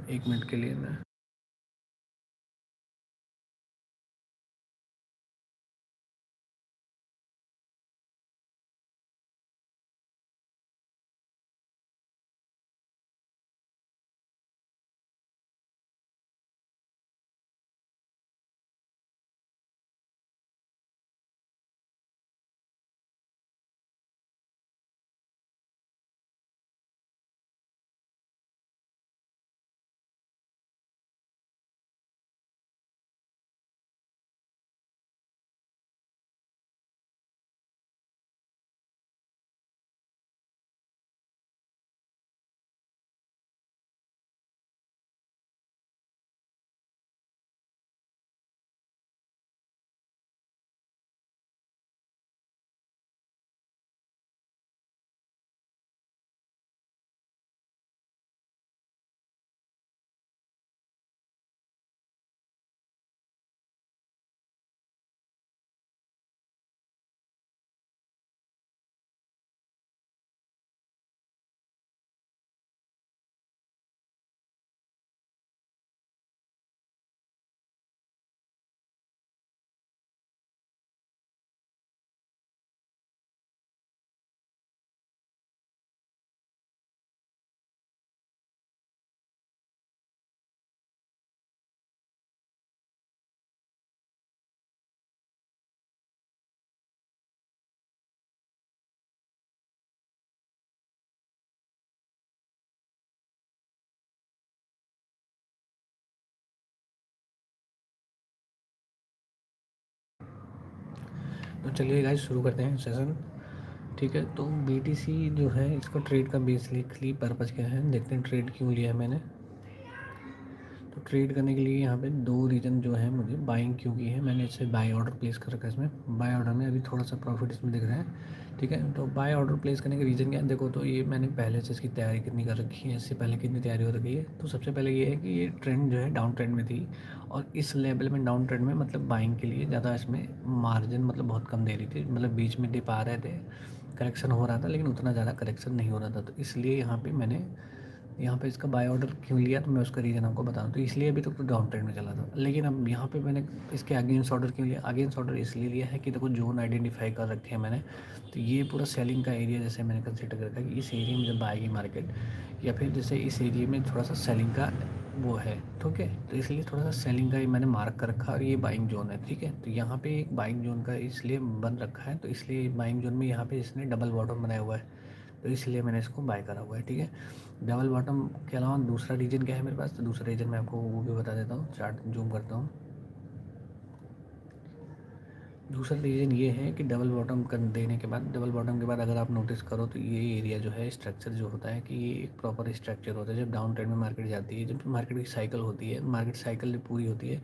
1 minute के लिए मैं तो चलिए गाइस शुरू करते हैं सेशन। ठीक है, तो BTC जो है इसका ट्रेड का बेसिकली पर्पज़ क्या है, देखते हैं ट्रेड क्यों लिया है मैंने। तो ट्रेड करने के लिए यहाँ पे 2 रीज़न जो है मुझे बाइंग क्यों की है, मैंने इससे बाय ऑर्डर प्लेस कर रखा है। इसमें बाय ऑर्डर में अभी थोड़ा सा प्रॉफिट इसमें दिख रहा है। ठीक है, तो बाय ऑर्डर प्लेस करने का रीज़न क्या है, देखो तो ये मैंने पहले से इसकी तैयारी कितनी कर रखी है, इससे पहले कितनी तैयारी हो रखी है। तो सबसे पहले ये है कि ये ट्रेंड जो है डाउन ट्रेंड में थी, और इस लेवल में डाउन ट्रेंड में मतलब बाइंग के लिए ज़्यादा इसमें मार्जिन मतलब बहुत कम दे रही थी, मतलब बीच में डिप आ रहे थे, करेक्शन हो रहा था, लेकिन उतना ज़्यादा करेक्शन नहीं हो रहा था। तो इसलिए यहाँ पे मैंने यहाँ पे इसका बाय ऑर्डर क्यों लिया, तो मैं उसका रीज़न आपको बताऊँ। तो इसलिए अभी तक तो डाउन ट्रेंड में चला था, लेकिन अब यहाँ पे मैंने इसके अगेंस्ट ऑर्डर क्यों लिया, अगेंस्ट ऑर्डर इसलिए लिया है कि देखो जोन आइडेंटिफाई कर रखे हैं मैंने। तो ये पूरा सेलिंग का एरिया जैसे मैंने कंसिडर कर रखा है कि इस एरिया में जब आएगी मार्केट, या फिर जैसे इस एरिया में थोड़ा सा सेलिंग का वो है, ठीक है। तो इसलिए थोड़ा सा सेलिंग का ही मैंने मार्क कर रखा, और ये बाइंग जोन है, ठीक है। तो यहाँ पे एक बाइंग जोन का इसलिए बन रखा है, तो इसलिए बाइंग जोन में यहाँ पे इसने डबल बॉटम बनाया हुआ है, तो इसलिए मैंने इसको बाय करा हुआ है, ठीक है। डबल बॉटम के अलावा दूसरा रीजन क्या है मेरे पास, तो दूसरा रीजन मैं आपको वो भी बता देता हूँ, चार्ट जूम करता हूँ। दूसरा रीज़न ये है कि डबल बॉटम कर देने के बाद, डबल बॉटम के बाद अगर आप नोटिस करो तो ये एरिया जो है स्ट्रक्चर जो होता है कि ये एक प्रॉपर स्ट्रक्चर होता है। जब डाउन ट्रेंड में मार्केट जाती है, जब मार्केट की साइकिल होती है, मार्केट साइकिल जब पूरी होती है,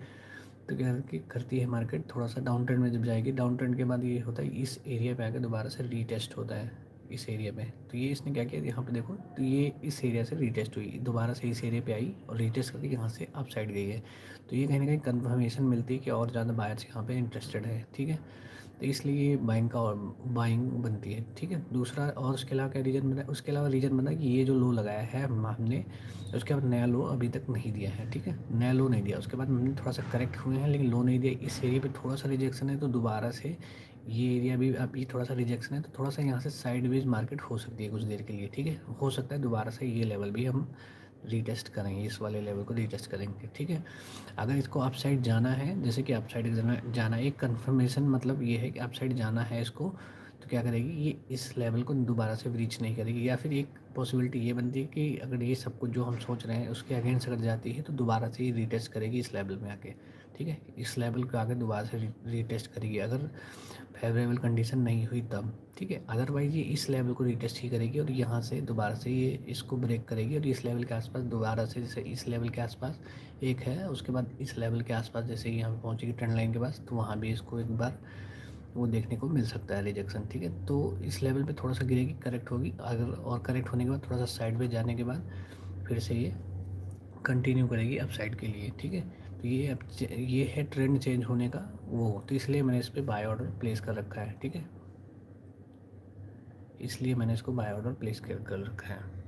तो क्या करती है मार्केट, थोड़ा सा डाउन ट्रेंड में जब जाएगी, डाउन ट्रेंड के बाद ये होता है इस एरिया पे आकर दोबारा से रीटेस्ट होता है इस एरिया पे। तो ये इसने क्या किया, यहाँ पे देखो, तो ये इस एरिया से रीटेस्ट हुई, दोबारा से इस एरिया पे आई और रीटेस्ट करके यहाँ से अप साइड गई है। तो ये कहीं ना कहीं कन्फर्मेशन मिलती है कि और ज़्यादा बायर्स यहाँ पे इंटरेस्टेड है, ठीक है। तो इसलिए बाइंग का और बाइंग बनती है, ठीक है। दूसरा और उसके अलावा क्या रीज़न बना, उसके अलावा रीज़न बना कि ये जो लो लगाया है हमने, उसके बाद नया लो अभी तक नहीं दिया है, ठीक है, नया लो नहीं दिया। उसके बाद हमने थोड़ा सा करेक्ट हुए हैं, लेकिन लो नहीं दिया। इस एरिया पे थोड़ा सा रिजेक्शन है, तो दोबारा से ये एरिया भी अभी थोड़ा सा रिजेक्शन है, तो थोड़ा सा यहाँ से साइडवेज मार्केट हो सकती है कुछ देर के लिए, ठीक है। हो सकता है दोबारा से ये लेवल भी हम रीटेस्ट करेंगे, इस वाले लेवल को रीटेस्ट करेंगे, ठीक है। अगर इसको अप साइड जाना है, जैसे कि अप साइड जाना एक कन्फर्मेशन मतलब ये है कि अप साइड जाना है इसको, तो क्या करेगी, ये इस लेवल को दोबारा से ब्रीच नहीं करेगी। या फिर एक पॉसिबिलिटी ये बनती है कि अगर ये सब कुछ जो हम सोच रहे हैं उसके अगेंस्ट अगर जाती है, तो दोबारा से ये रीटेस्ट करेगी इस लेवल में आके, ठीक है। इस लेवल को आगे दोबारा से रीटेस्ट करेगी, अगर फेवरेबल कंडीशन नहीं हुई तब, ठीक है। अदरवाइज़ ये इस लेवल को रीटेस्ट ही करेगी, और यहाँ से दोबारा से ये इसको ब्रेक करेगी, और इस लेवल के आसपास दोबारा से, जैसे इस लेवल के आसपास एक है, उसके बाद इस लेवल के आसपास जैसे यहाँ पे पहुँचेगी ट्रेंड लाइन के पास, तो वहाँ भी इसको एक बार वो देखने को मिल सकता है रिजेक्शन, ठीक है। तो इस लेवल पे थोड़ा सा गिरेगी, करेक्ट होगी, अगर और करेक्ट होने के बाद थोड़ा सा साइड में जाने के बाद फिर से ये कंटिन्यू करेगी अप साइड के लिए, ठीक है। तो ये अब ये है ट्रेंड चेंज होने का वो, तो इसलिए मैंने इस पर बाय ऑर्डर प्लेस कर रखा है, ठीक है। इसलिए मैंने इसको बाय ऑर्डर प्लेस कर रखा है।